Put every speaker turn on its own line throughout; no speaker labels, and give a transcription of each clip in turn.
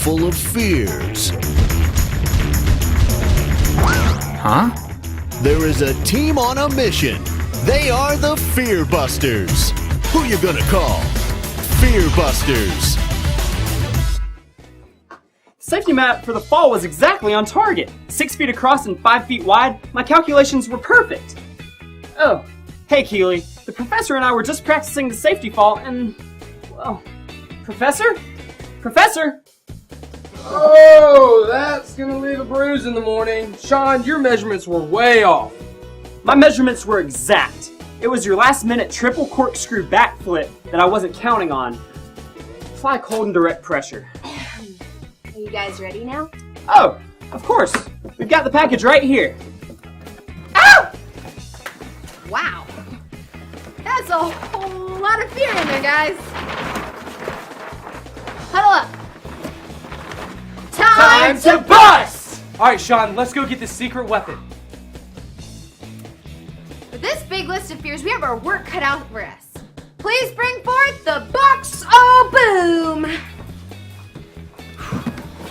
full of fears.
Huh?
There is a team on a mission. They are the Fearbusters. Who you gonna call? Fearbusters.
Safety map for the fall was exactly on target. 6 feet across and 5 feet wide. My calculations were perfect. Oh, hey Keely. The professor and I were just practicing the safety fall and, well, Professor? Professor?
Oh, that's gonna leave a bruise in the morning. Sean, your measurements were way off.
My measurements were exact. It was your last minute triple corkscrew backflip that I wasn't counting on. Apply cold and direct pressure.
Are you guys ready now?
Oh, of course. We've got the package right here. Ow!
Wow. That's a whole lot of fear in there, guys. Huddle up.
Time to bust!
Alright, Sean, let's go get the secret weapon.
With this big list of fears, we have our work cut out for us. Please bring forth the box of boom!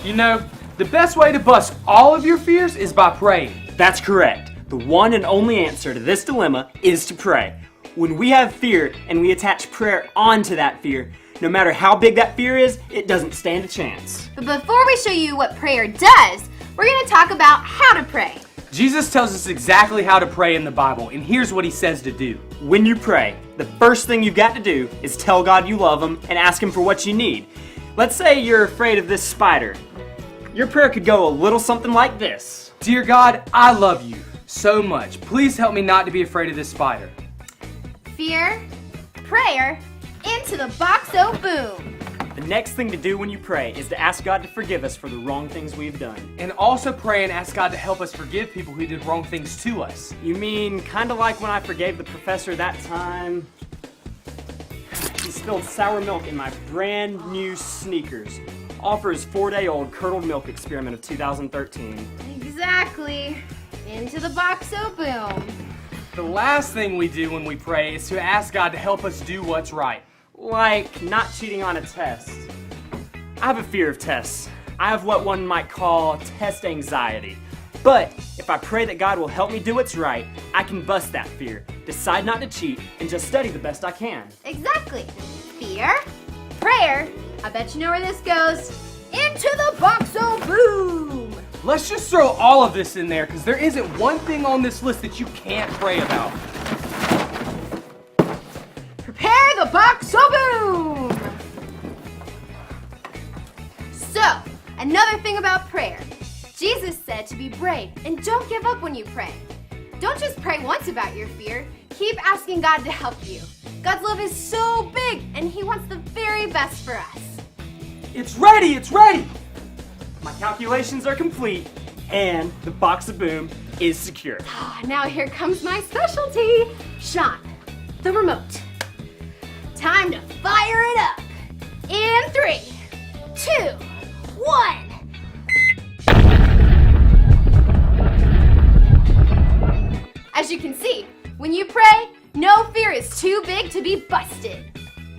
You know, the best way to bust all of your fears is by praying.
That's correct. The one and only answer to this dilemma is to pray. When we have fear and we attach prayer onto that fear, no matter how big that fear is, it doesn't stand a chance.
But before we show you what prayer does, we're going to talk about how to pray.
Jesus tells us exactly how to pray in the Bible, and here's what he says to do.
When you pray, the first thing you've got to do is tell God you love him and ask him for what you need. Let's say you're afraid of this spider. Your prayer could go a little something like this.
Dear God, I love you so much. Please help me not to be afraid of this spider.
Fear, prayer, into the box of boom.
The next thing to do when you pray is to ask God to forgive us for the wrong things we've done.
And also pray and ask God to help us forgive people who did wrong things to us.
You mean kind of like when I forgave the professor that time? He spilled sour milk in my brand new sneakers, all for his 4-day-old curdled milk experiment of 2013.
Exactly. Into the box of boom.
The last thing we do when we pray is to ask God to help us do what's right.
Like not cheating on a test. I have a fear of tests. I have what one might call test anxiety. But if I pray that God will help me do what's right, I can bust that fear, decide not to cheat, and just study the best I can.
Exactly. Fear, prayer, I bet you know where this goes. Into the box of boom.
Let's just throw all of this in there because there isn't one thing on this list that you can't pray about.
Prepare the box of boom. So, another thing about prayer. Jesus said to be brave and don't give up when you pray. Don't just pray once about your fear. Keep asking God to help you. God's love is so big and he wants the very best for us.
It's ready, it's ready.
My calculations are complete, and the box of boom is secure.
Now here comes my specialty. Sean, the remote. Time to fire it up. In 3, 2, 1. As you can see, when you pray, no fear is too big to be busted.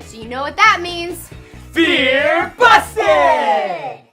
So you know what that means.
Fear busted!